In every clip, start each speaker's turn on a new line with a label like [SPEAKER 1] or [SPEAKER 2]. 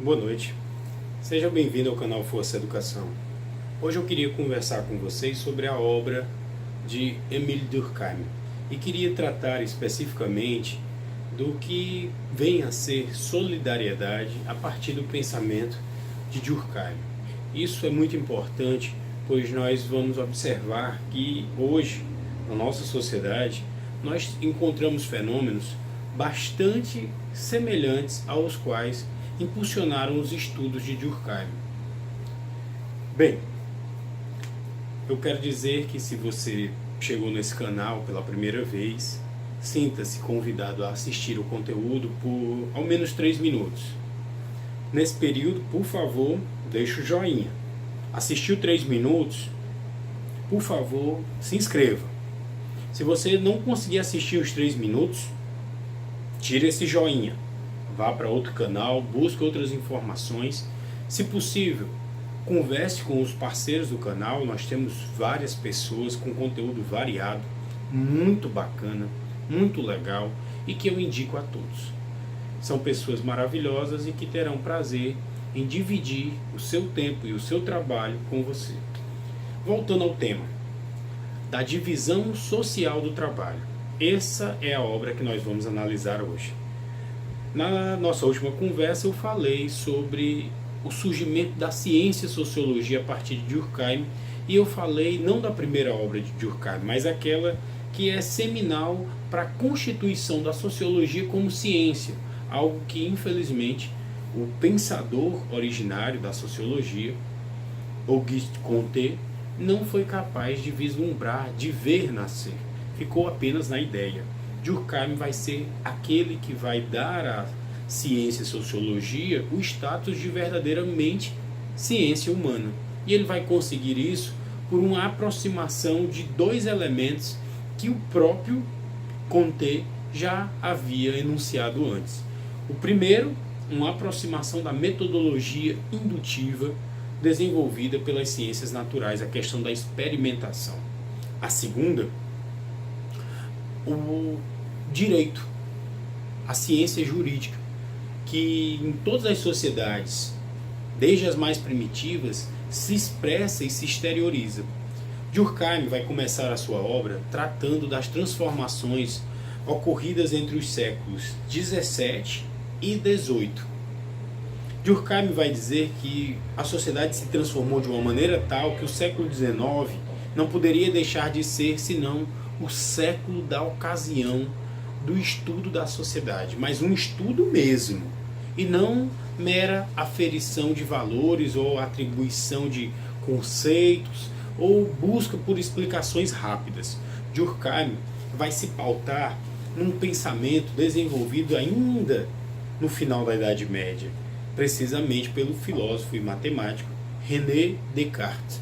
[SPEAKER 1] Boa noite, seja bem-vindo ao canal Força Educação. Hoje eu queria conversar com vocês sobre a obra de Émile Durkheim e queria tratar especificamente do que vem a ser solidariedade a partir do pensamento de Durkheim. Isso é muito importante, pois nós vamos observar que hoje, na nossa sociedade, nós encontramos fenômenos bastante semelhantes aos quais impulsionaram os estudos de Durkheim. Bem, eu quero dizer que se você chegou nesse canal pela primeira vez, sinta-se convidado a assistir o conteúdo por ao menos 3 minutos. Nesse período, por favor, deixe o joinha. Assistiu 3 minutos, por favor, se inscreva. Se você não conseguir assistir os 3 minutos, tire esse joinha. Vá para outro canal, busque outras informações. Se possível, converse com os parceiros do canal. Nós temos várias pessoas com conteúdo variado, muito bacana, muito legal e que eu indico a todos. São pessoas maravilhosas e que terão prazer em dividir o seu tempo e o seu trabalho com você. Voltando ao tema da divisão social do trabalho. Essa é a obra que nós vamos analisar hoje. Na nossa última conversa eu falei sobre o surgimento da ciência sociologia a partir de Durkheim, e eu falei não da primeira obra de Durkheim, mas aquela que é seminal para a constituição da sociologia como ciência, algo que infelizmente o pensador originário da sociologia, Auguste Comte, não foi capaz de vislumbrar, de ver nascer, ficou apenas na ideia. Durkheim vai ser aquele que vai dar à ciência sociologia o status de verdadeiramente ciência humana. E ele vai conseguir isso por uma aproximação de 2 elementos que o próprio Comte já havia enunciado antes. O primeiro, uma aproximação da metodologia indutiva desenvolvida pelas ciências naturais, a questão da experimentação. A segunda, o direito, a ciência jurídica, que em todas as sociedades, desde as mais primitivas, se expressa e se exterioriza. Durkheim vai começar a sua obra tratando das transformações ocorridas entre os séculos 17 e 18. Durkheim vai dizer que a sociedade se transformou de uma maneira tal que o século 19 não poderia deixar de ser senão o século da ocasião do estudo da sociedade, mas um estudo mesmo, e não mera aferição de valores ou atribuição de conceitos ou busca por explicações rápidas. Durkheim vai se pautar num pensamento desenvolvido ainda no final da Idade Média, precisamente pelo filósofo e matemático René Descartes.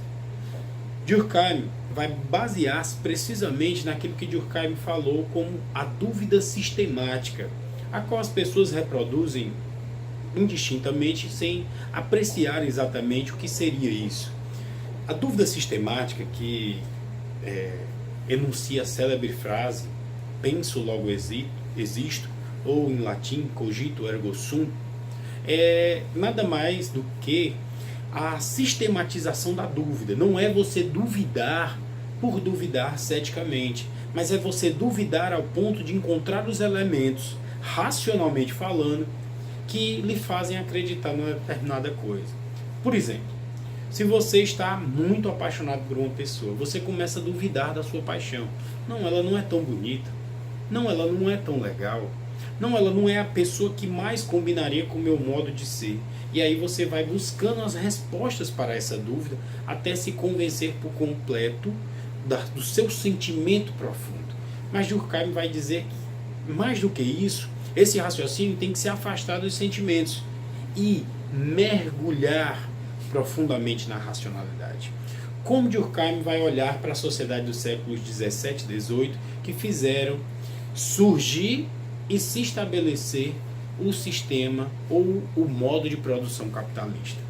[SPEAKER 1] Durkheim vai basear-se precisamente naquilo que Durkheim falou como a dúvida sistemática, a qual as pessoas reproduzem indistintamente sem apreciar exatamente o que seria isso. A dúvida sistemática, que enuncia a célebre frase penso logo existo, ou em latim cogito ergo sum, é nada mais do que a sistematização da dúvida. Não é você duvidar por duvidar ceticamente, mas é você duvidar ao ponto de encontrar os elementos, racionalmente falando, que lhe fazem acreditar numa determinada coisa. Por exemplo, se você está muito apaixonado por uma pessoa, você começa a duvidar da sua paixão. Não, ela não é tão bonita. Não, ela não é tão legal. Não, ela não é a pessoa que mais combinaria com o meu modo de ser. E aí você vai buscando as respostas para essa dúvida até se convencer por completo do seu sentimento profundo. Mas Durkheim vai dizer que, mais do que isso, esse raciocínio tem que se afastar dos sentimentos e mergulhar profundamente na racionalidade. Como Durkheim vai olhar para a sociedade dos séculos 17 e 18 que fizeram surgir e se estabelecer o sistema ou o modo de produção capitalista.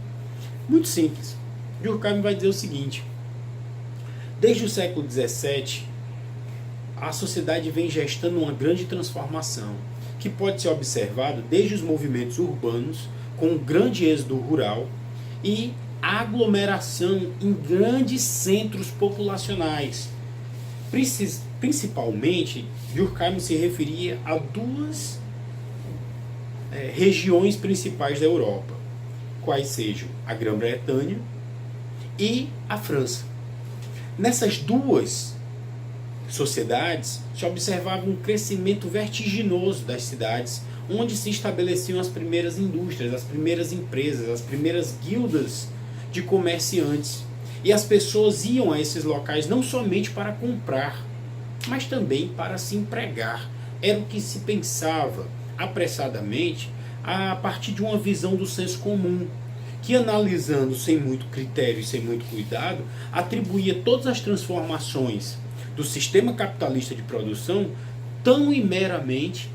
[SPEAKER 1] Muito simples. Durkheim vai dizer o seguinte: desde o século XVII, a sociedade vem gestando uma grande transformação, que pode ser observado desde os movimentos urbanos, com um grande êxodo rural e aglomeração em grandes centros populacionais. Principalmente, Durkheim se referia a duas regiões principais da Europa, quais sejam a Grã-Bretanha e a França. Nessas duas sociedades se observava um crescimento vertiginoso das cidades, onde se estabeleciam as primeiras indústrias, as primeiras empresas, as primeiras guildas de comerciantes. E as pessoas iam a esses locais não somente para comprar, mas também para se empregar. Era o que se pensava apressadamente a partir de uma visão do senso comum, que, analisando sem muito critério e sem muito cuidado, atribuía todas as transformações do sistema capitalista de produção tão e meramente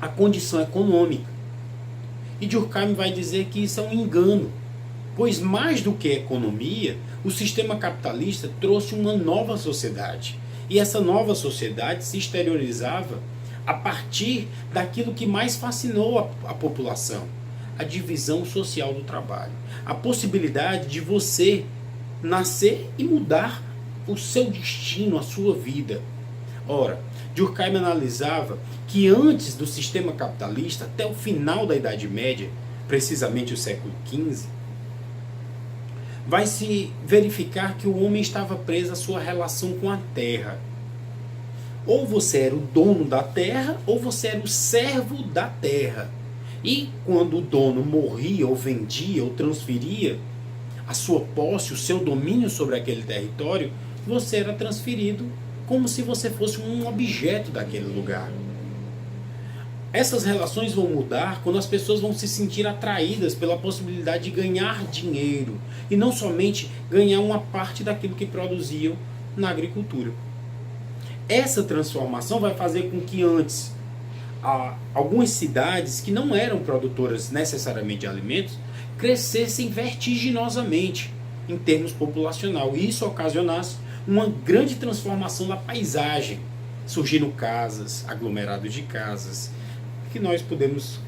[SPEAKER 1] à condição econômica. E Durkheim vai dizer que isso é um engano, pois mais do que economia, o sistema capitalista trouxe uma nova sociedade. E essa nova sociedade se exteriorizava a partir daquilo que mais fascinou a população: a divisão social do trabalho. A possibilidade de você nascer e mudar o seu destino, a sua vida. Ora, Durkheim analisava que antes do sistema capitalista, até o final da Idade Média, precisamente o século XV, vai se verificar que o homem estava preso à sua relação com a terra. Ou você era o dono da terra, ou você era o servo da terra. E quando o dono morria, ou vendia, ou transferia a sua posse, o seu domínio sobre aquele território, você era transferido como se você fosse um objeto daquele lugar. Essas relações vão mudar quando as pessoas vão se sentir atraídas pela possibilidade de ganhar dinheiro e não somente ganhar uma parte daquilo que produziam na agricultura. Essa transformação vai fazer com que antes algumas cidades que não eram produtoras necessariamente de alimentos crescessem vertiginosamente em termos populacional, e isso ocasionasse uma grande transformação da paisagem, surgindo casas, aglomerados de casas, que nós podemos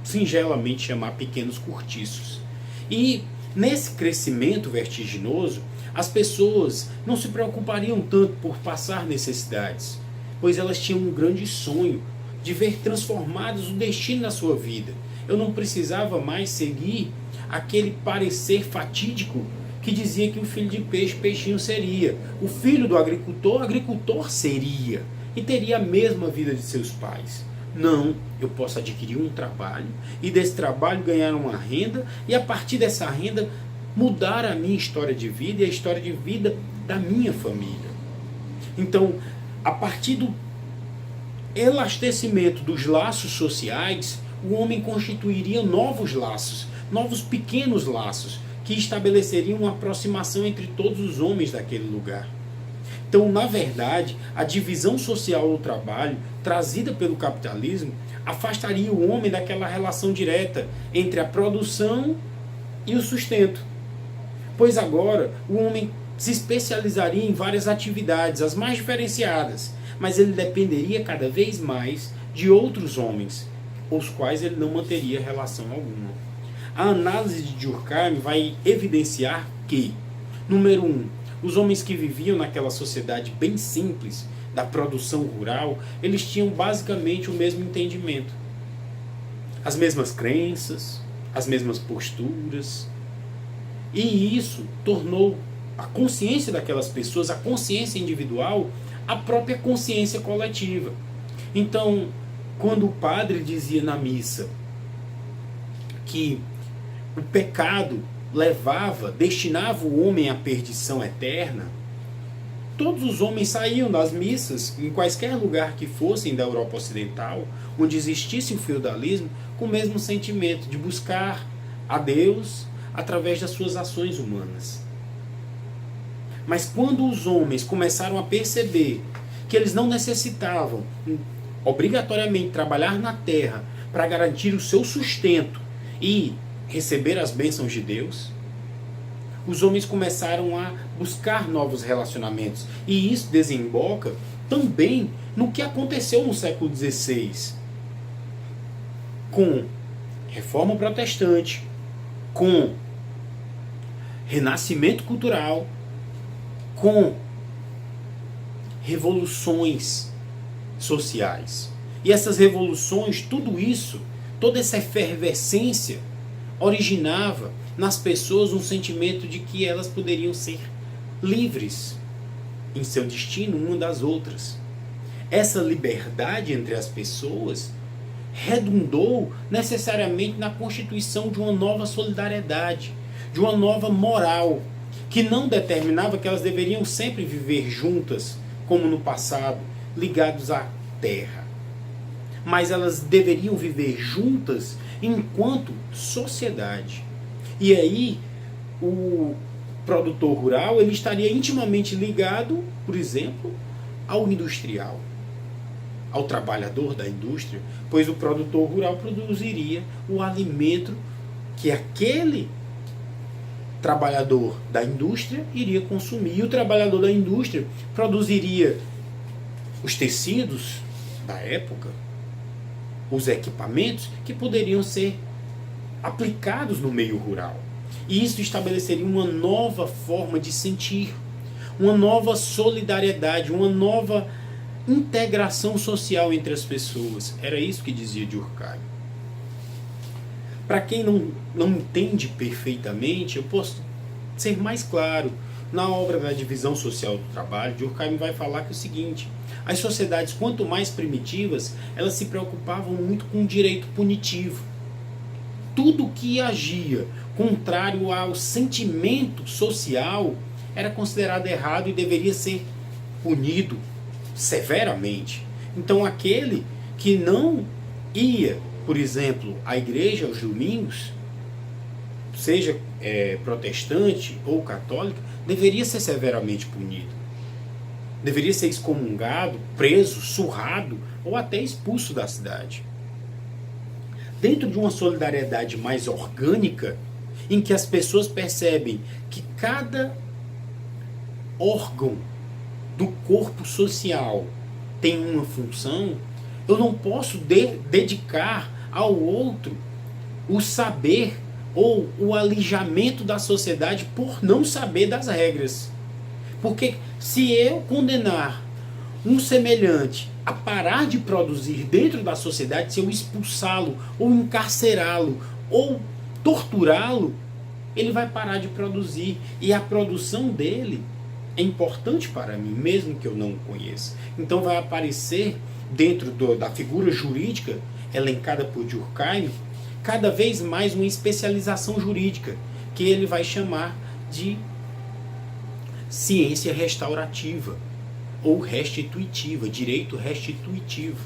[SPEAKER 1] singelamente chamar pequenos cortiços. E nesse crescimento vertiginoso, as pessoas não se preocupariam tanto por passar necessidades, pois elas tinham um grande sonho de ver transformados o destino da sua vida. Eu não precisava mais seguir aquele parecer fatídico que dizia que o filho de peixe, peixinho seria. O filho do agricultor, agricultor seria. E teria a mesma vida de seus pais. Não, eu posso adquirir um trabalho e desse trabalho ganhar uma renda e a partir dessa renda mudar a minha história de vida e a história de vida da minha família. Então, a partir do elastecimento dos laços sociais, o homem constituiria novos laços, novos pequenos laços, que estabeleceriam uma aproximação entre todos os homens daquele lugar. Então, na verdade, a divisão social do trabalho, trazida pelo capitalismo, afastaria o homem daquela relação direta entre a produção e o sustento. Pois agora, o homem se especializaria em várias atividades, as mais diferenciadas, mas ele dependeria cada vez mais de outros homens, os quais ele não manteria relação alguma. A análise de Durkheim vai evidenciar que, número 1, os homens que viviam naquela sociedade bem simples da produção rural, eles tinham basicamente o mesmo entendimento, as mesmas crenças, as mesmas posturas, e isso tornou a consciência daquelas pessoas, a consciência individual, a própria consciência coletiva. Então, quando o padre dizia na missa que o pecado destinava o homem à perdição eterna, todos os homens saíam das missas, em quaisquer lugar que fossem da Europa Ocidental, onde existisse o feudalismo, com o mesmo sentimento de buscar a Deus através das suas ações humanas. Mas quando os homens começaram a perceber que eles não necessitavam obrigatoriamente trabalhar na terra para garantir o seu sustento e receber as bênçãos de Deus, os homens começaram a buscar novos relacionamentos. E isso desemboca também no que aconteceu no século XVI, com Reforma Protestante com renascimento cultural, com revoluções sociais. E essas revoluções, tudo isso, toda essa efervescência originava nas pessoas um sentimento de que elas poderiam ser livres em seu destino uma das outras. Essa liberdade entre as pessoas redundou necessariamente na constituição de uma nova solidariedade, de uma nova moral, que não determinava que elas deveriam sempre viver juntas, como no passado, ligados à terra. Mas elas deveriam viver juntas enquanto sociedade. E aí, o produtor rural ele estaria intimamente ligado, por exemplo, ao industrial, ao trabalhador da indústria, pois o produtor rural produziria o alimento que aquele trabalhador da indústria iria consumir. E o trabalhador da indústria produziria os tecidos da época, os equipamentos que poderiam ser aplicados no meio rural. E isso estabeleceria uma nova forma de sentir, uma nova solidariedade, uma nova integração social entre as pessoas. Era isso que dizia Durkheim. Para quem não entende perfeitamente, eu posso ser mais claro. Na obra da divisão social do trabalho, Durkheim vai falar que é o seguinte: as sociedades, quanto mais primitivas, elas se preocupavam muito com o direito punitivo. Tudo que agia contrário ao sentimento social era considerado errado e deveria ser punido severamente. Então aquele que não ia, por exemplo, à igreja aos domingos, seja protestante ou católica, deveria ser severamente punido. Deveria ser excomungado, preso, surrado ou até expulso da cidade. Dentro de uma solidariedade mais orgânica, em que as pessoas percebem que cada órgão do corpo social tem uma função, eu não posso dedicar ao outro o saber ou o alijamento da sociedade por não saber das regras. Porque se eu condenar um semelhante a parar de produzir dentro da sociedade, se eu expulsá-lo ou encarcerá-lo ou torturá-lo, ele vai parar de produzir. E a produção dele é importante para mim, mesmo que eu não o conheça. Então vai aparecer dentro da figura jurídica elencada por Durkheim cada vez mais uma especialização jurídica, que ele vai chamar de ciência restaurativa ou restituitiva, direito restitutivo.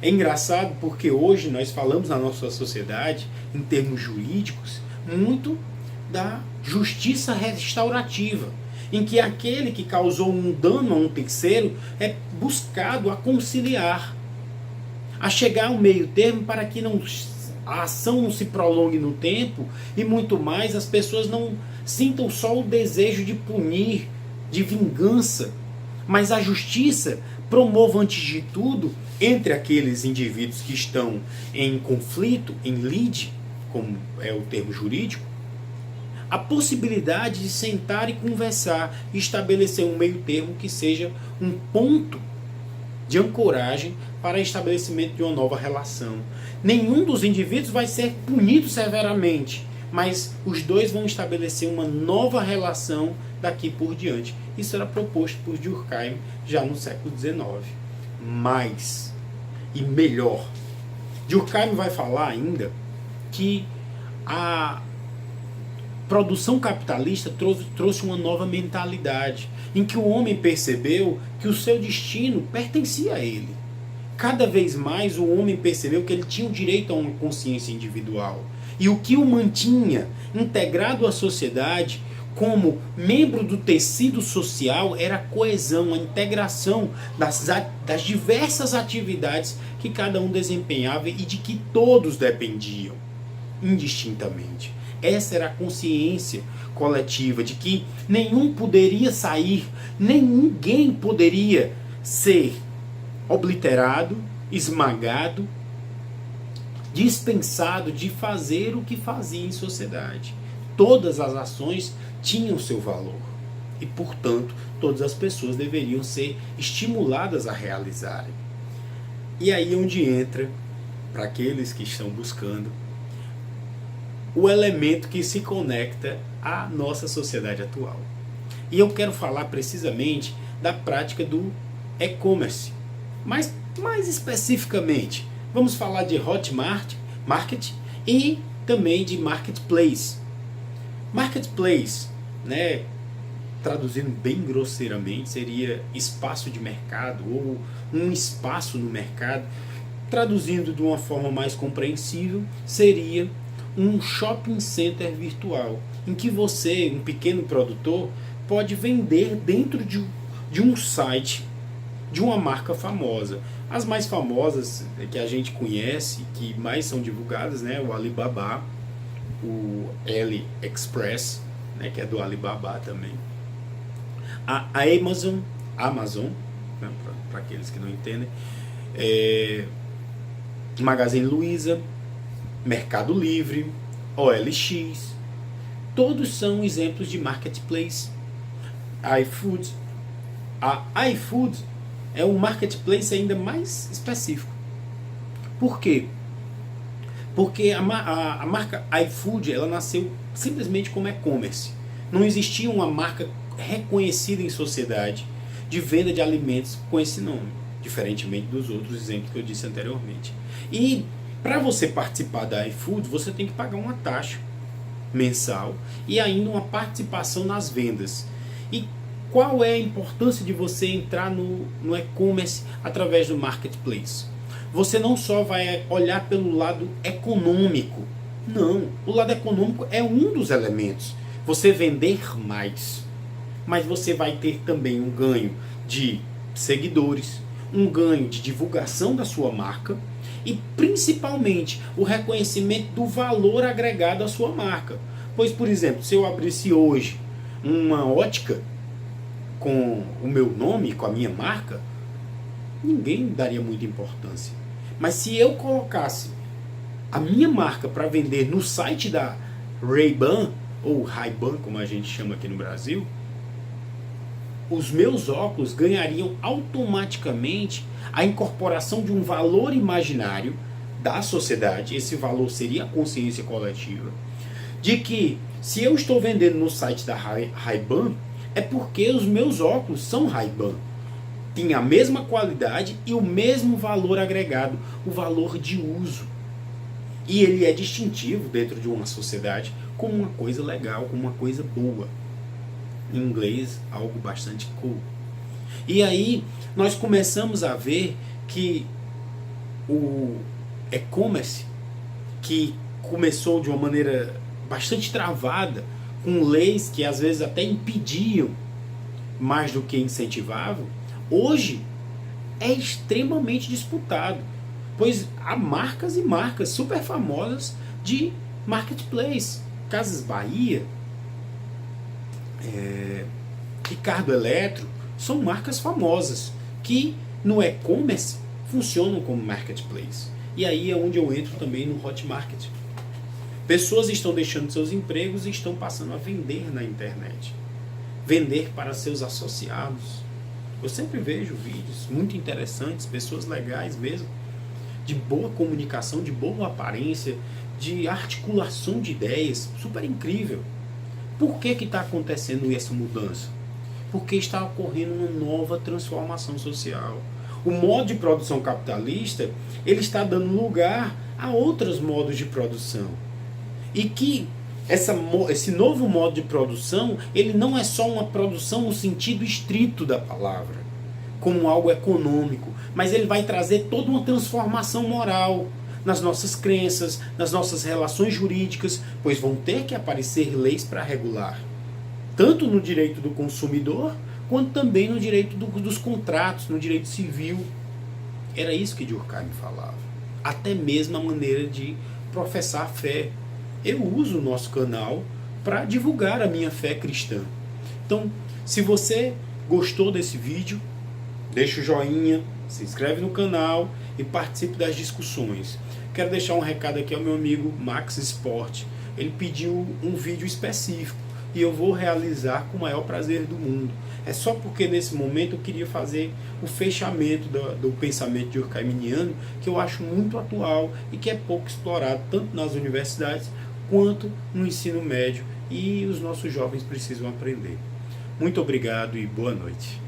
[SPEAKER 1] É engraçado porque hoje nós falamos na nossa sociedade, em termos jurídicos, muito da justiça restaurativa, em que aquele que causou um dano a um terceiro é buscado a conciliar, a chegar ao meio termo para que a ação não se prolongue no tempo e muito mais as pessoas não sintam só o desejo de punir, de vingança, mas a justiça promova antes de tudo entre aqueles indivíduos que estão em conflito, em lide, como é o termo jurídico, a possibilidade de sentar e conversar e estabelecer um meio termo que seja um ponto de ancoragem para estabelecimento de uma nova relação. Nenhum dos indivíduos vai ser punido severamente, mas os dois vão estabelecer uma nova relação daqui por diante. Isso era proposto por Durkheim já no século XIX. Mais e melhor, Durkheim vai falar ainda que a produção capitalista trouxe uma nova mentalidade, em que o homem percebeu que o seu destino pertencia a ele. Cada vez mais o homem percebeu que ele tinha o direito a uma consciência individual. E o que o mantinha integrado à sociedade como membro do tecido social era a coesão, a integração das diversas atividades que cada um desempenhava e de que todos dependiam, indistintamente. Essa era a consciência coletiva de que nenhum poderia sair, ninguém poderia ser obliterado, esmagado, dispensado de fazer o que fazia em sociedade. Todas as ações tinham seu valor e, portanto, todas as pessoas deveriam ser estimuladas a realizarem. E aí é onde entra, para aqueles que estão buscando, o elemento que se conecta à nossa sociedade atual. E eu quero falar precisamente da prática do e-commerce. Mas mais especificamente, vamos falar de Hotmart, market e também de marketplace. Marketplace, né, traduzindo bem grosseiramente, seria espaço de mercado ou um espaço no mercado. Traduzindo de uma forma mais compreensível, seria um shopping center virtual, em que você, um pequeno produtor, pode vender dentro de um site de uma marca famosa. As mais famosas que a gente conhece, que mais são divulgadas, né, o Alibaba, o AliExpress, né, que é do Alibaba também, a Amazon, né, para aqueles que não entendem, Magazine Luiza, Mercado Livre, OLX, todos são exemplos de marketplace. iFood, a iFood é um marketplace ainda mais específico. Por quê? Porque a marca iFood, ela nasceu simplesmente como e-commerce. Não existia uma marca reconhecida em sociedade de venda de alimentos com esse nome, diferentemente dos outros exemplos que eu disse anteriormente. E para você participar da iFood, você tem que pagar uma taxa mensal e ainda uma participação nas vendas. E qual é a importância de você entrar no e-commerce através do marketplace? Você não só vai olhar pelo lado econômico. Não, o lado econômico é um dos elementos. Você vender mais. Mas você vai ter também um ganho de seguidores, um ganho de divulgação da sua marca e principalmente o reconhecimento do valor agregado à sua marca. Pois, por exemplo, se eu abrisse hoje uma ótica com o meu nome, com a minha marca, ninguém daria muita importância. Mas se eu colocasse a minha marca para vender no site da Ray-Ban, ou Ray-Ban, como a gente chama aqui no Brasil, os meus óculos ganhariam automaticamente a incorporação de um valor imaginário da sociedade. Esse valor seria a consciência coletiva, de que se eu estou vendendo no site da Ray-Ban, é porque os meus óculos são Ray-Ban. Tem a mesma qualidade e o mesmo valor agregado, o valor de uso. E ele é distintivo dentro de uma sociedade como uma coisa legal, como uma coisa boa. Em inglês, algo bastante cool. E aí nós começamos a ver que o e-commerce, que começou de uma maneira bastante travada, com leis que às vezes até impediam mais do que incentivavam, hoje é extremamente disputado, pois há marcas e marcas super famosas de marketplace. Casas Bahia, Ricardo Eletro, são marcas famosas que no e-commerce funcionam como marketplace. E aí é onde eu entro também no Hotmart. Pessoas estão deixando seus empregos e estão passando a vender na internet. Vender para seus associados. Eu sempre vejo vídeos muito interessantes, pessoas legais mesmo, de boa comunicação, de boa aparência, de articulação de ideias, super incrível. Por que está acontecendo essa mudança? Porque está ocorrendo uma nova transformação social. O modo de produção capitalista, ele está dando lugar a outros modos de produção. E que esse novo modo de produção, ele não é só uma produção no sentido estrito da palavra, como algo econômico, mas ele vai trazer toda uma transformação moral nas nossas crenças, nas nossas relações jurídicas, pois vão ter que aparecer leis para regular, tanto no direito do consumidor, quanto também no direito dos contratos, no direito civil. Era isso que Durkheim falava. Até mesmo a maneira de professar a fé. Eu uso o nosso canal para divulgar a minha fé cristã. Então, se você gostou desse vídeo, deixa o joinha, se inscreve no canal e participe das discussões. Quero deixar um recado aqui ao meu amigo Max Sport. Ele pediu um vídeo específico e eu vou realizar com o maior prazer do mundo. É só porque nesse momento eu queria fazer o fechamento do pensamento durkheimiano, que eu acho muito atual e que é pouco explorado tanto nas universidades quanto no ensino médio, e os nossos jovens precisam aprender. Muito obrigado e boa noite.